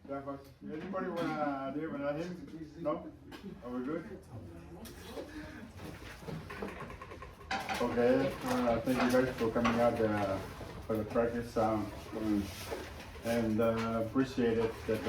That was, anybody wanna do it without him? No? Are we good? Okay, thank you guys for coming out for the practice, and appreciate it that